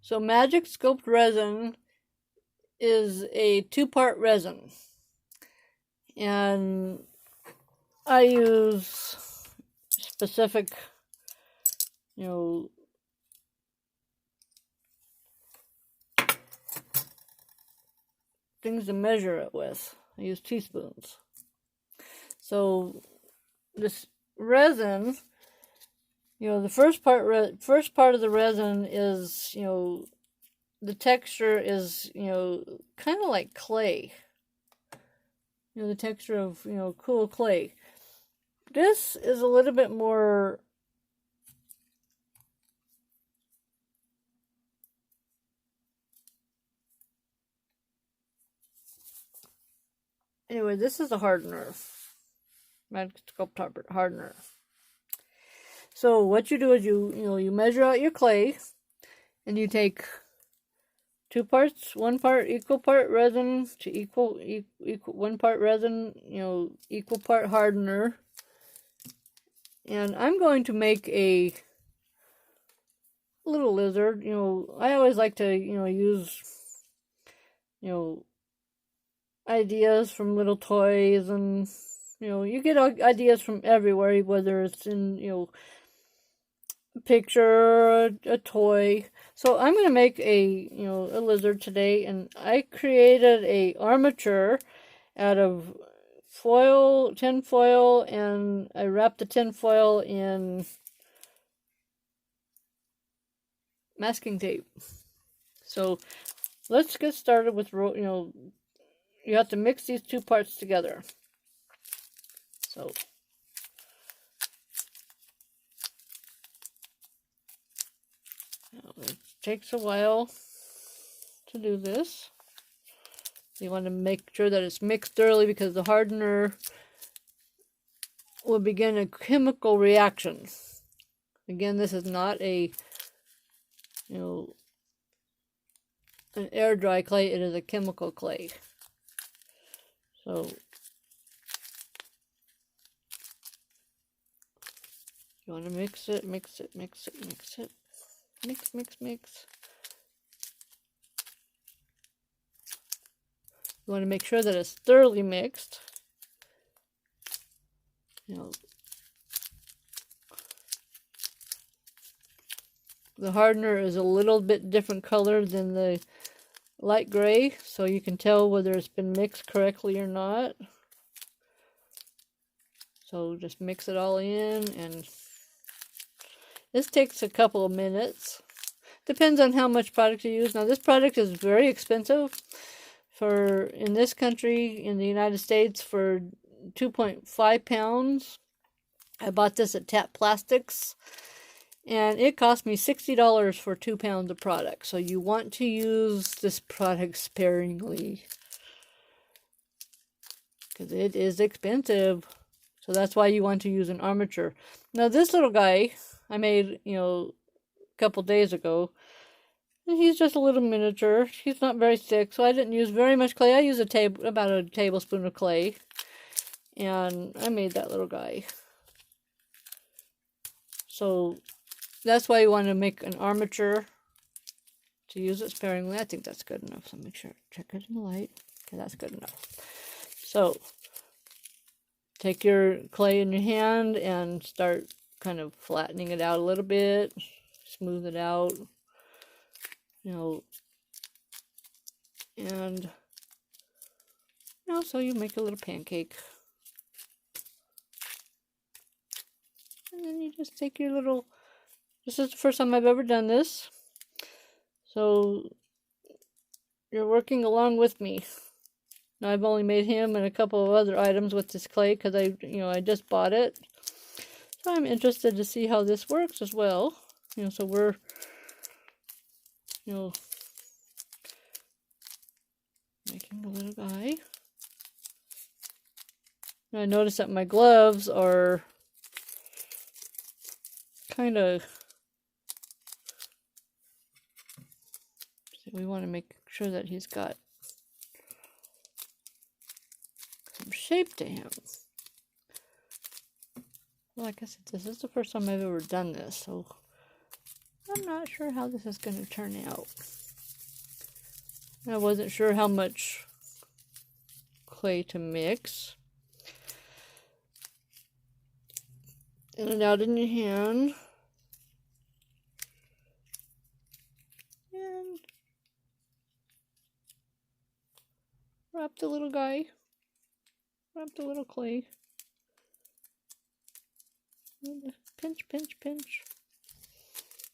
So Magic Sculpt resin is a two-part resin. And I use specific, you know, things to measure it with. I use teaspoons. So this resin, the first part of the resin is, the texture is, kind of like clay. The texture of, cool clay. This is a little bit more anyway, this is a hardener. Magic Sculpt hardener. So what you do is you measure out your clay, and you take two parts, one part equal part resin to equal 1 part resin, equal part hardener. And I'm going to make a little lizard. I always like to use ideas from little toys, and you get ideas from everywhere, whether it's in a picture or a toy. So I'm going to make a a lizard today, and I created a armature out of tin foil, and I wrapped the tin foil in masking tape. So let's get started with you have to mix these two parts together. So it takes a while to do this. You want to make sure that it's mixed thoroughly, because the hardener will begin a chemical reaction. Again, this is not an air dry clay, it is a chemical clay. So you want to mix it. Mix. You want to make sure that it's thoroughly mixed. The hardener is a little bit different color than the light gray, so you can tell whether it's been mixed correctly or not. So just mix it all in, and this takes a couple of minutes. Depends on how much product you use. Now this product is very expensive. In this country, in the United States, for 2.5 pounds. I bought this at Tap Plastics, and it cost me $60 for 2 pounds of product. So you want to use this product sparingly, because it is expensive. So that's why you want to use an armature. Now this little guy I made, a couple days ago. He's just a little miniature. He's not very thick, so I didn't use very much clay. I used about a tablespoon of clay, and I made that little guy. So that's why you want to make an armature, to use it sparingly. I think that's good enough. So make sure, check it in the light. Okay, that's good enough. So take your clay in your hand and start kind of flattening it out a little bit. Smooth it out. And so you make a little pancake. And then you just take your little, this is the first time I've ever done this, so you're working along with me. Now I've only made him and a couple of other items with this clay, because I just bought it. So I'm interested to see how this works as well. So we're, making a little guy. And I noticed that my gloves are kind of, we want to make sure that he's got some shape to him. Like I said, this is the first time I've ever done this, so I'm not sure how this is going to turn out. I wasn't sure how much clay to mix. In and out in your hand. And wrap the little guy. Wrap the little clay. Pinch, pinch, pinch.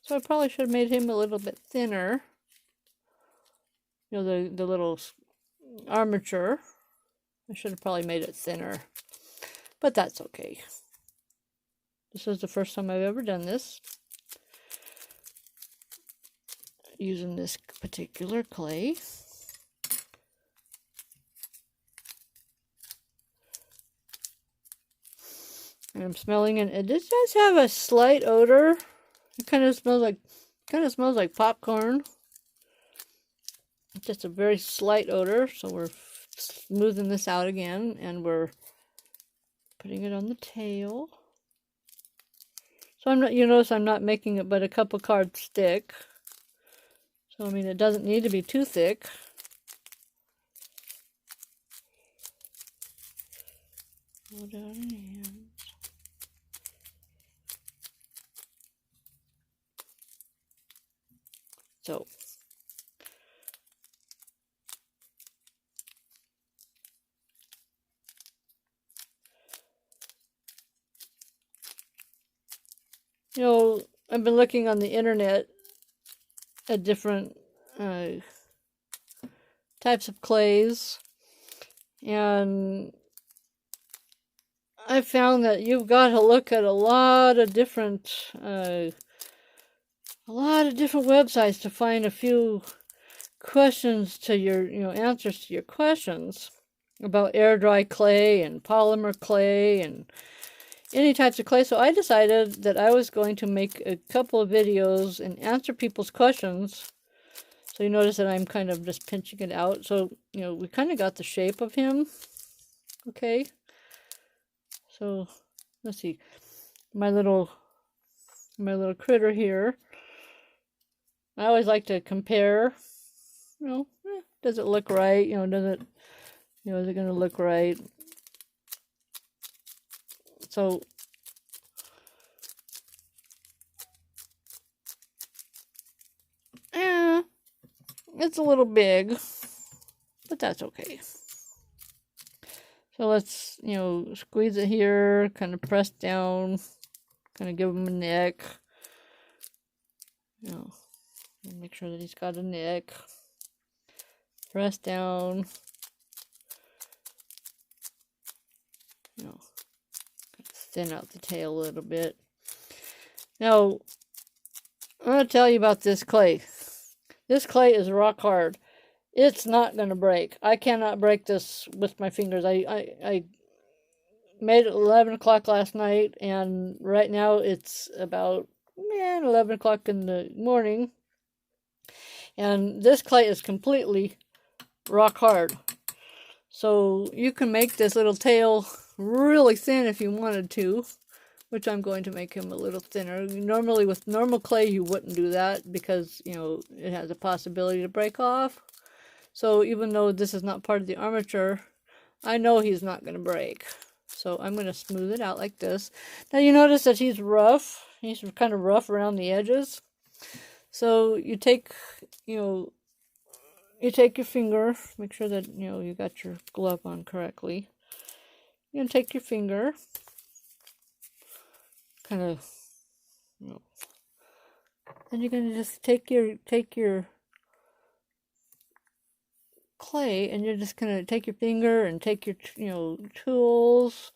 So I probably should have made him a little bit thinner. You know, the little armature. I should have probably made it thinner. But that's okay. This is the first time I've ever done this. Using this particular clay. And I'm smelling it. It does have a slight odor. It kind of smells like popcorn. It's just a very slight odor. So we're smoothing this out again, and we're putting it on the tail. So you notice I'm not making it but a couple cards thick. So I mean, it doesn't need to be too thick. Hold down in hands. So you know, I've been looking on the internet at different types of clays, and I found that you've got to look at a lot of different websites to find a few questions to your, answers to your questions about air dry clay and polymer clay and any types of clay. So I decided that I was going to make a couple of videos and answer people's questions. So you notice that I'm kind of just pinching it out. So, we kind of got the shape of him. Okay. So let's see. My little critter here. I always like to compare, does it look right? Is it going to look right? So, it's a little big, but that's okay. So let's, squeeze it here, kind of press down, kind of give him a neck. Make sure that he's got a neck. Press down. Thin out the tail a little bit. Now, I'm going to tell you about this clay. This clay is rock hard. It's not going to break. I cannot break this with my fingers. I made it 11 o'clock last night, and right now it's about 11 o'clock in the morning. And this clay is completely rock hard. So you can make this little tail really thin if you wanted to, which I'm going to make him a little thinner. Normally with normal clay you wouldn't do that because, it has a possibility to break off. So even though this is not part of the armature, I know he's not going to break. So I'm going to smooth it out like this. Now you notice that he's rough. He's kind of rough around the edges. So you take, your finger, make sure that, you got your glove on correctly. You're going to take your finger, kind of, and you're going to just take your clay, and you're just going to take your finger and take your, tools,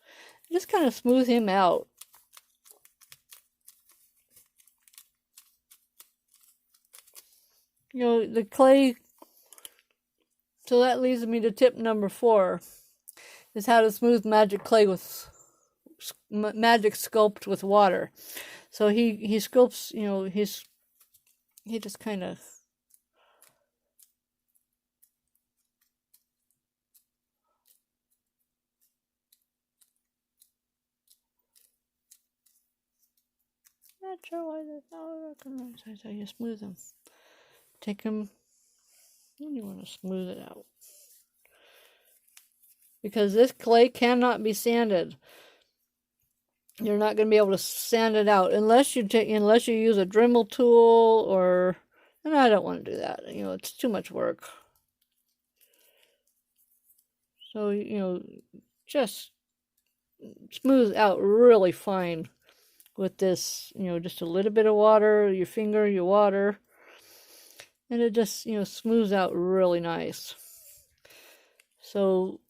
just kind of smooth him out. The clay, so that leads me to tip number 4, is how to smooth Magic Sculpt with water. So he sculpts, he just kind of, sure why that's not working. That's how you smooth them. Take them, and you want to smooth it out. Because this clay cannot be sanded. You're not going to be able to sand it out unless you use a Dremel tool, or, and I don't want to do that. You know, it's too much work. So, you know, just smooth out really fine with this, you know, just a little bit of water, your finger, your water, and it just, you know, smooths out really nice. So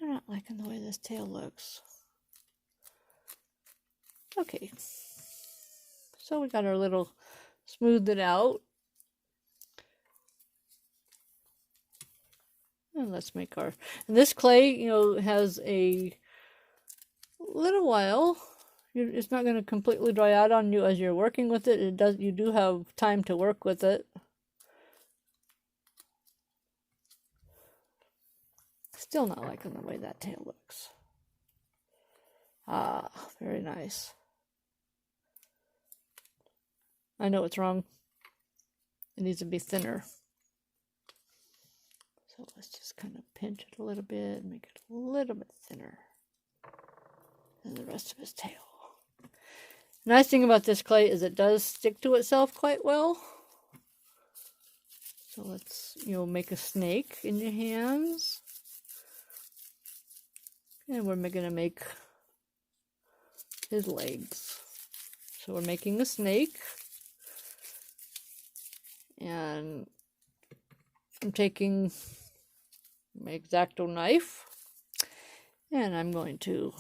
I'm not liking the way this tail looks. Okay, so we got our little smoothed it out. And let's make our, and this clay, you know, has a little while. It's not going to completely dry out on you as you're working with it. You do have time to work with it. Still not liking the way that tail looks. Ah, very nice. I know it's wrong. It needs to be thinner. So let's just kind of pinch it a little bit and make it a little bit thinner than the rest of his tail. The nice thing about this clay is it does stick to itself quite well. So let's, you know, make a snake in your hands. And we're going to make his legs. So we're making a snake. And I'm taking my X-Acto knife, and I'm going to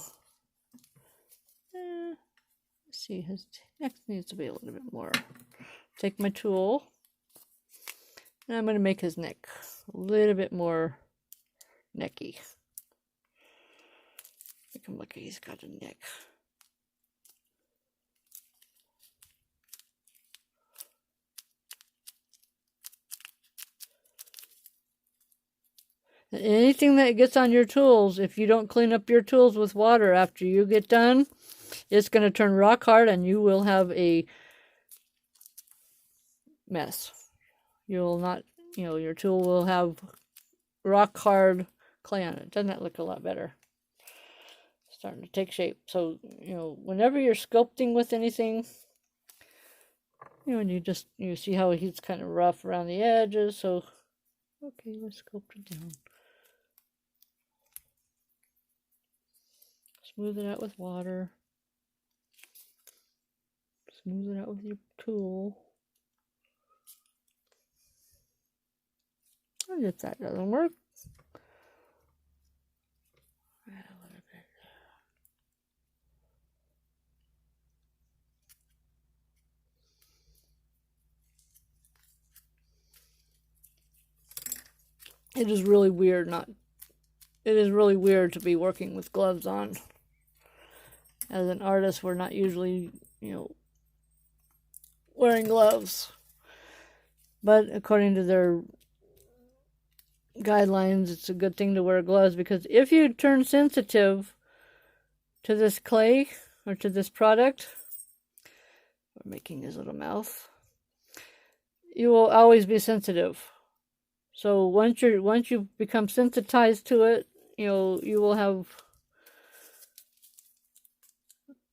see, his neck needs to be a little bit more. Take my tool, and I'm going to make his neck a little bit more necky. Make him look like he's got a neck. Anything that gets on your tools, if you don't clean up your tools with water after you get done, it's going to turn rock hard and you will have a mess. You will not, you know, your tool will have rock hard clay on it. Doesn't that look a lot better? Starting to take shape. So, you know, whenever you're sculpting with anything, you know, and you see how he's kind of rough around the edges. So, okay, let's sculpt it down. Smooth it out with water. Smooth it out with your tool. And if that doesn't work, add a little bit. It is really weird to be working with gloves on. As an artist, we're not usually, you know, wearing gloves. But according to their guidelines, it's a good thing to wear gloves, because if you turn sensitive to this clay or to this product, we're making his little mouth, you will always be sensitive. So once you become sensitized to it, you know, you will have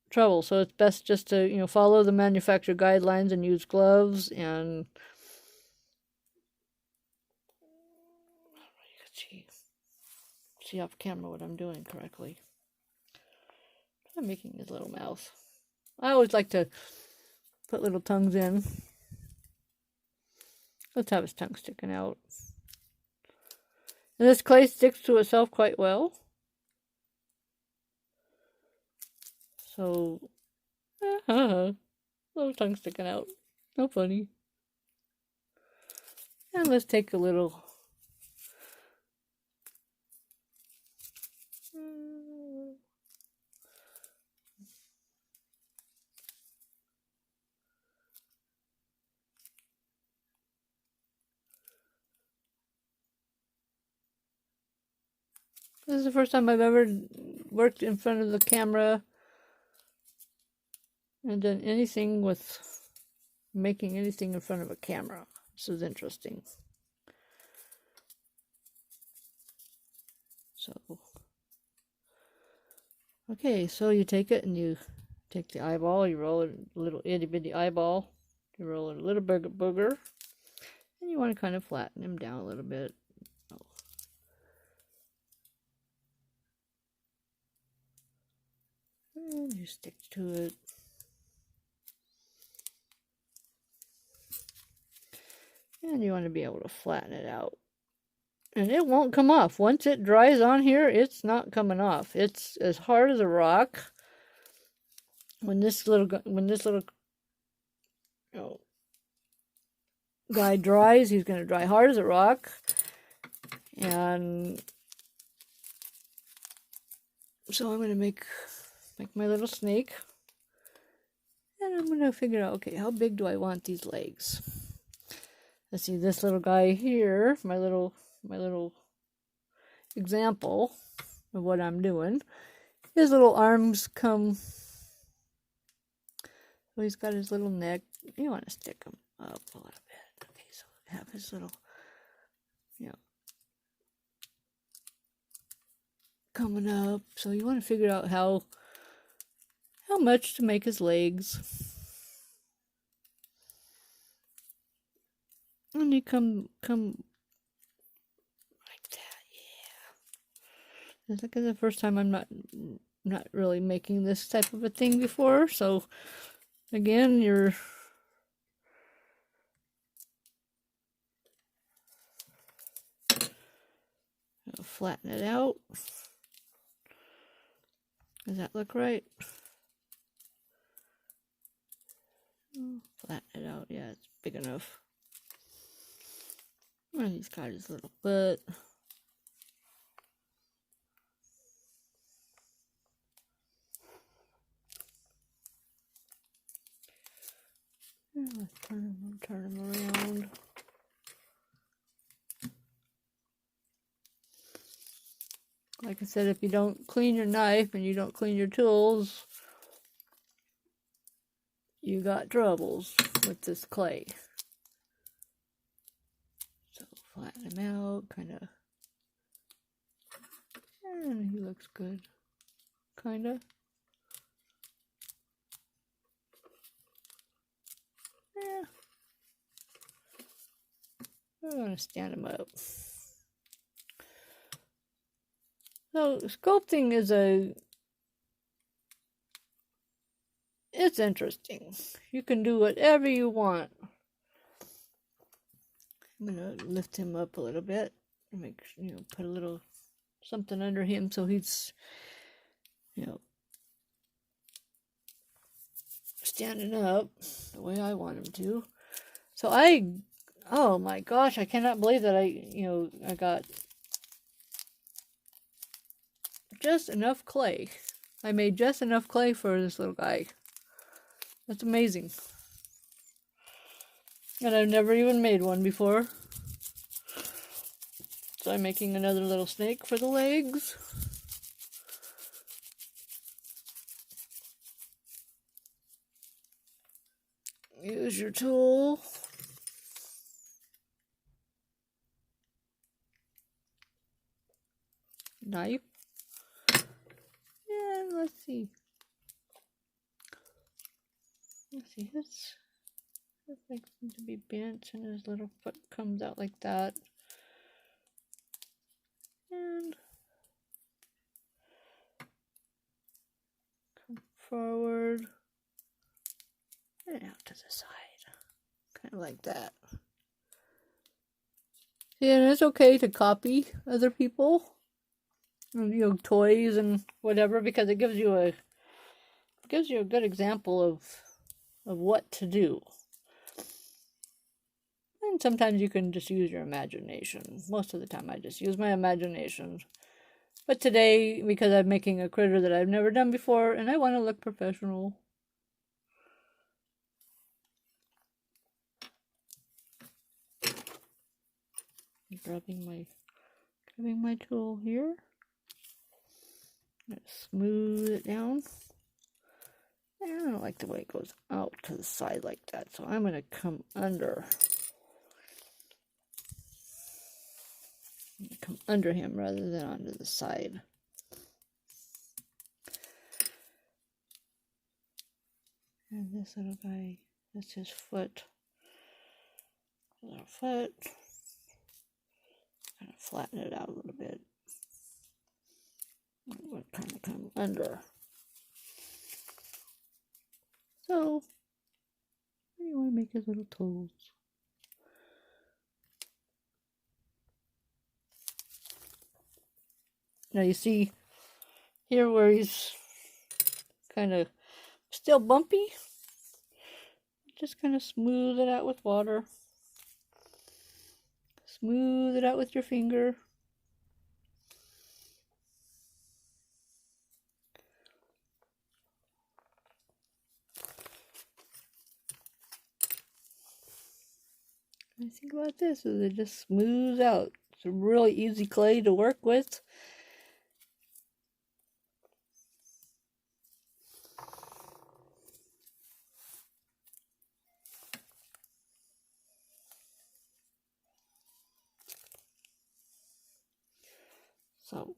trouble. So it's best just to, you know, follow the manufacturer guidelines and use gloves. And you can see off camera what I'm doing correctly. I'm making his little mouth. I always like to put little tongues in. Let's have his tongue sticking out. And this clay sticks to itself quite well. So, little tongue sticking out. No funny. And let's take a little. This is the first time I've ever worked in front of the camera and done anything with making anything in front of a camera. This is interesting. So, okay, so you take it and you take the eyeball, you roll it a little itty bitty eyeball, you roll it a little booger, and you want to kind of flatten him down a little bit. And you stick to it. And you want to be able to flatten it out. And it won't come off. Once it dries on here, it's not coming off. It's as hard as a rock. When this little guy dries, he's going to dry hard as a rock. And so I'm going to make my little snake. And I'm going to figure out, okay, how big do I want these legs? Let's see, this little guy here, my little example of what I'm doing. His little arms come, so he's got his little neck. You want to stick him up a little bit. Okay, so have his little, coming up. So you want to figure out how much to make his legs. And you come like that, yeah. It's like the first time I'm not really making this type of a thing before, so again, you're flatten it out. Does that look right? Flatten it out, yeah, it's big enough. And he's got his little butt. And let's turn him around. Like I said, if you don't clean your knife and you don't clean your tools, you got troubles with this clay. So flatten him out, kind of. And he looks good. Kind of. Yeah. I'm going to stand him up. So sculpting is it's interesting. You can do whatever you want. I'm going to lift him up a little bit and make, put a little something under him so he's, standing up the way I want him to. So oh my gosh, I cannot believe that I got just enough clay. I made just enough clay for this little guy. That's amazing. And I've never even made one before. So I'm making another little snake for the legs. Use your tool. Knife. And let's see. His legs seem to be bent and his little foot comes out like that. And come forward and out to the side. Kind of like that. And it's okay to copy other people, toys and whatever, because it gives you a good example of what to do. And sometimes you can just use your imagination. Most of the time I just use my imagination. But today, because I'm making a critter that I've never done before, and I want to look professional. Grabbing my tool here. Smooth it down. I don't like the way it goes out to the side like that, so I'm going to come under. Come under him rather than onto the side. And this little guy, that's his foot. Little foot. Kind of flatten it out a little bit. It would kind of come under. So, you want to make his little toes. Now you see here where he's kind of still bumpy. Just kind of smooth it out with water. Smooth it out with your finger. The thing about this is it just smooths out. It's a really easy clay to work with. So,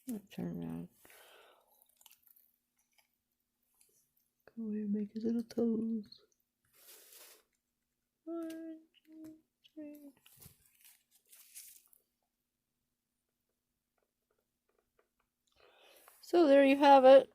I'm going to turn around. Go ahead and make his little toes. 1, 2, 3. So there you have it.